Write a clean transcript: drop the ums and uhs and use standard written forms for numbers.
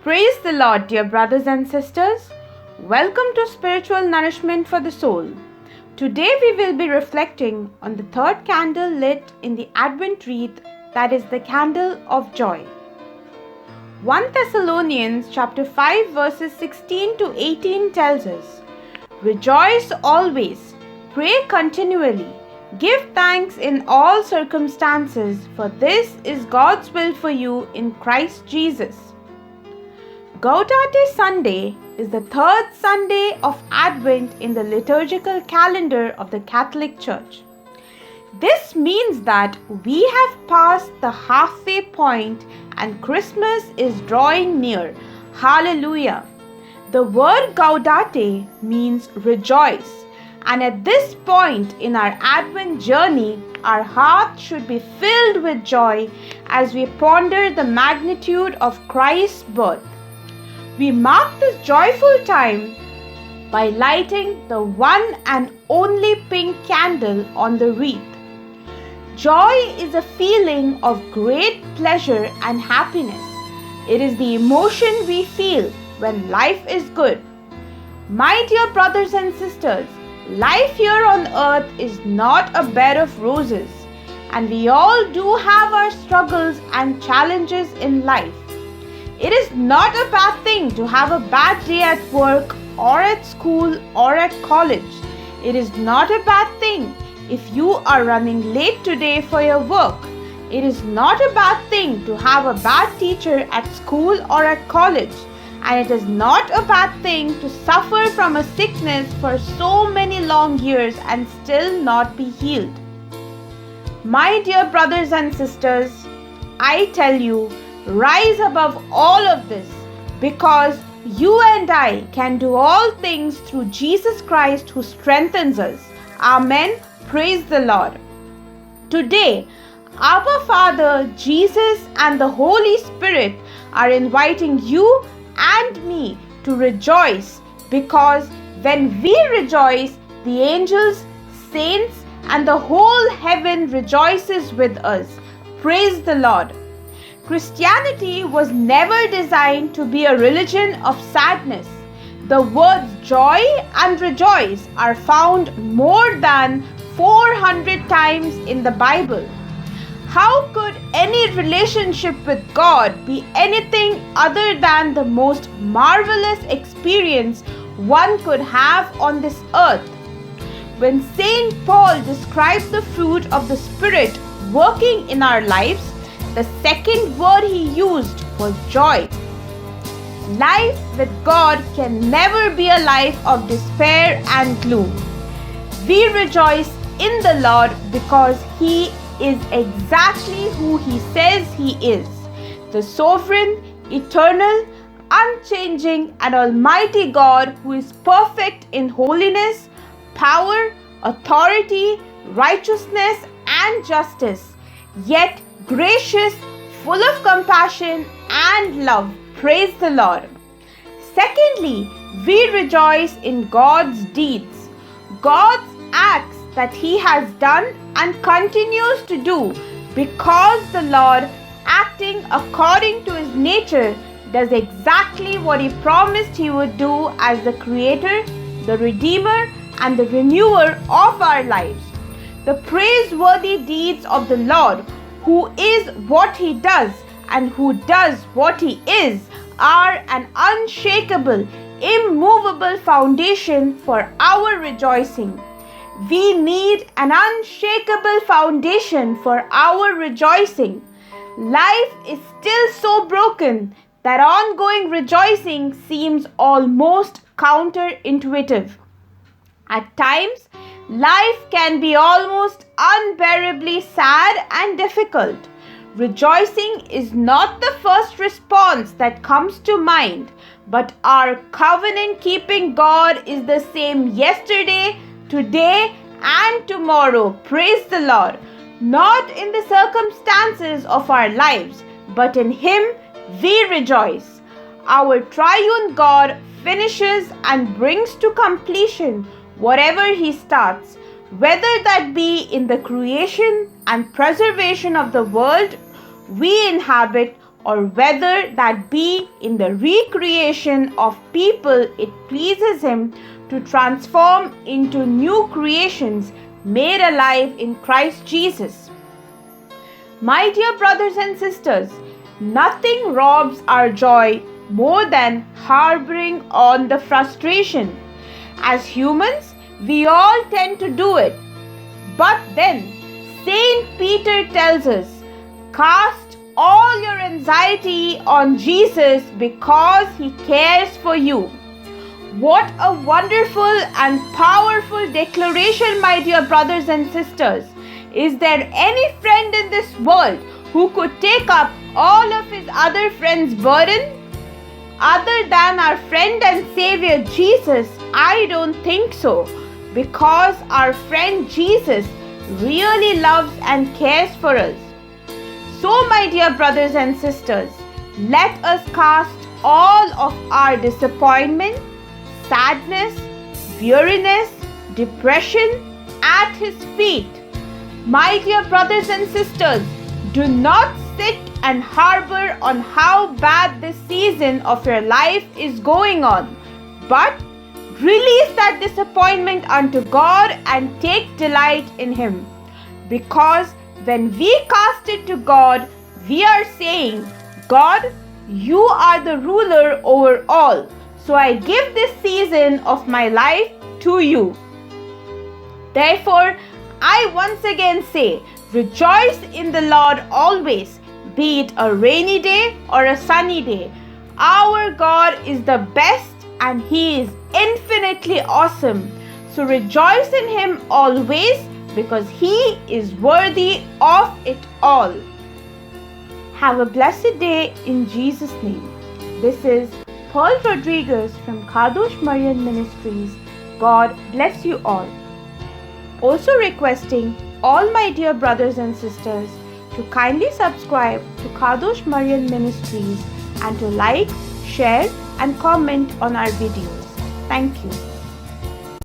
Praise the Lord, dear brothers and sisters. Welcome to Spiritual Nourishment for the Soul. Today we will be reflecting on the third candle lit in the Advent wreath, that is the candle of joy. 1 Thessalonians chapter 5 verses 16 to 18 tells us, "Rejoice always, pray continually, give thanks in all circumstances, for this is God's will for you in Christ Jesus." Gaudete Sunday is the third Sunday of Advent in the liturgical calendar of the Catholic Church. This means that we have passed the halfway point and Christmas is drawing near. Hallelujah! The word Gaudete means rejoice, and at this point in our Advent journey, our hearts should be filled with joy as we ponder the magnitude of Christ's birth. We mark this joyful time by lighting the one and only pink candle on the wreath. Joy is a feeling of great pleasure and happiness. It is the emotion we feel when life is good. My dear brothers and sisters, life here on earth is not a bed of roses, and we all do have our struggles and challenges in life. It is not a bad thing to have a bad day at work or at school or at college. It is not a bad thing if you are running late today for your work. It is not a bad thing to have a bad teacher at school or at college. And it is not a bad thing to suffer from a sickness for so many long years and still not be healed. My dear brothers and sisters, I tell you, rise above all of this, because you and I can do all things through Jesus Christ who strengthens us. Amen. Praise the Lord. Today, our Father, Jesus, and the Holy Spirit are inviting you and me to rejoice, because when we rejoice, the angels, saints, and the whole heaven rejoices with us. Praise the Lord. Christianity was never designed to be a religion of sadness. The words joy and rejoice are found more than 400 times in the Bible. How could any relationship with God be anything other than the most marvelous experience one could have on this earth? When St. Paul described the fruit of the Spirit working in our lives, the second word he used was joy. Life with God can never be a life of despair and gloom. We rejoice in the Lord because He is exactly who He says He is, the sovereign, eternal, unchanging, and almighty God who is perfect in holiness, power, authority, righteousness, and justice, yet gracious, full of compassion and love. Praise the Lord. Secondly, we rejoice in God's deeds, God's acts that He has done and continues to do, because the Lord, acting according to His nature, does exactly what He promised He would do as the Creator, the Redeemer, and the Renewer of our lives. The praiseworthy deeds of the Lord, who is what He does and who does what He is, are an unshakable, immovable foundation for our rejoicing. We need an unshakable foundation for our rejoicing. Life is still so broken that ongoing rejoicing seems almost counterintuitive. At times, life can be almost unbearably sad and difficult. Rejoicing is not the first response that comes to mind, but our covenant-keeping God is the same yesterday, today, and tomorrow. Praise the Lord. Not in the circumstances of our lives, but in Him we rejoice. Our triune God finishes and brings to completion whatever He starts, whether that be in the creation and preservation of the world we inhabit or whether that be in the recreation of people it pleases Him to transform into new creations made alive in Christ Jesus. My dear brothers and sisters, nothing robs our joy more than harboring on the frustration. As humans, we all tend to do it. But then, Saint Peter tells us, cast all your anxiety on Jesus because He cares for you. What a wonderful and powerful declaration, my dear brothers and sisters. Is there any friend in this world who could take up all of his other friends' burden? Other than our friend and Savior Jesus, I don't think so, because our friend Jesus really loves and cares for us. So, my dear brothers and sisters, let us cast all of our disappointment, sadness, weariness, depression at His feet. My dear brothers and sisters, do not sit and harbor on how bad this season of your life is going on, but release that disappointment unto God and take delight in Him. Because when we cast it to God, we are saying, God, You are the ruler over all. So I give this season of my life to You. Therefore, I once again say, rejoice in the Lord always, be it a rainy day or a sunny day. Our God is the best and He is infinitely awesome. So rejoice in Him always because He is worthy of it all. Have a blessed day in Jesus' name. This is Pearl Rodriguez from Kadosh Marian Ministries. God bless you all. Also requesting all my dear brothers and sisters to kindly subscribe to Kadosh Marian Ministries and to like, share and comment on our videos. Thank you.